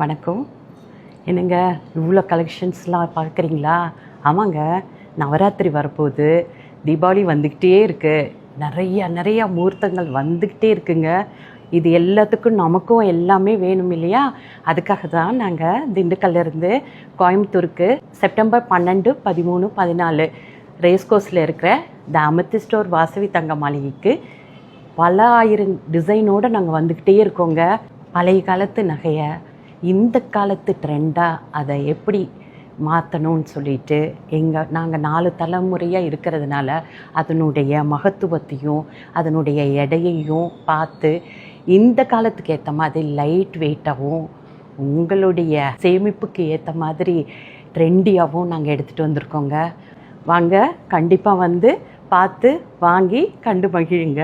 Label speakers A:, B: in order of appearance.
A: வணக்கம். என்னங்க இவ்வளோ கலெக்ஷன்ஸ்லாம் பார்க்குறீங்களா? ஆமாங்க, நவராத்திரி வரப்போகுது, தீபாவளி வந்துக்கிட்டே இருக்குது, நிறையா முகூர்த்தங்கள் வந்துக்கிட்டே இருக்குங்க. இது எல்லாத்துக்கும் நமக்கும் எல்லாமே வேணும் இல்லையா? அதுக்காக தான் நாங்கள் திண்டுக்கல்லேருந்து கோயம்புத்தூருக்கு செப்டம்பர் 12, 13, 14 ரேஸ்கோஸில் இருக்கிற த அமிர்த் ஸ்டோர் வாசவி தங்க மாளிகைக்கு பல ஆயிரம் டிசைனோடு நாங்கள் வந்துக்கிட்டே இருக்கோங்க. பழைய காலத்து நகையை இந்த காலத்து ட்ரெண்டாக அதை எப்படி மாற்றணும்னு சொல்லிட்டு நாங்கள் 4 தலைமுறையாக இருக்கிறதுனால அதனுடைய மகத்துவத்தையும் அதனுடைய எடையையும் பார்த்து இந்த காலத்துக்கு ஏற்ற மாதிரி லைட் வெயிட்டாகவும் உங்களுடைய சேமிப்புக்கு ஏற்ற மாதிரி ட்ரெண்டியாகவும் நாங்கள் எடுத்துகிட்டு வந்திருக்கோங்க. வாங்க, கண்டிப்பாக வந்து பார்த்து வாங்கி கண்டு மகிழுங்க.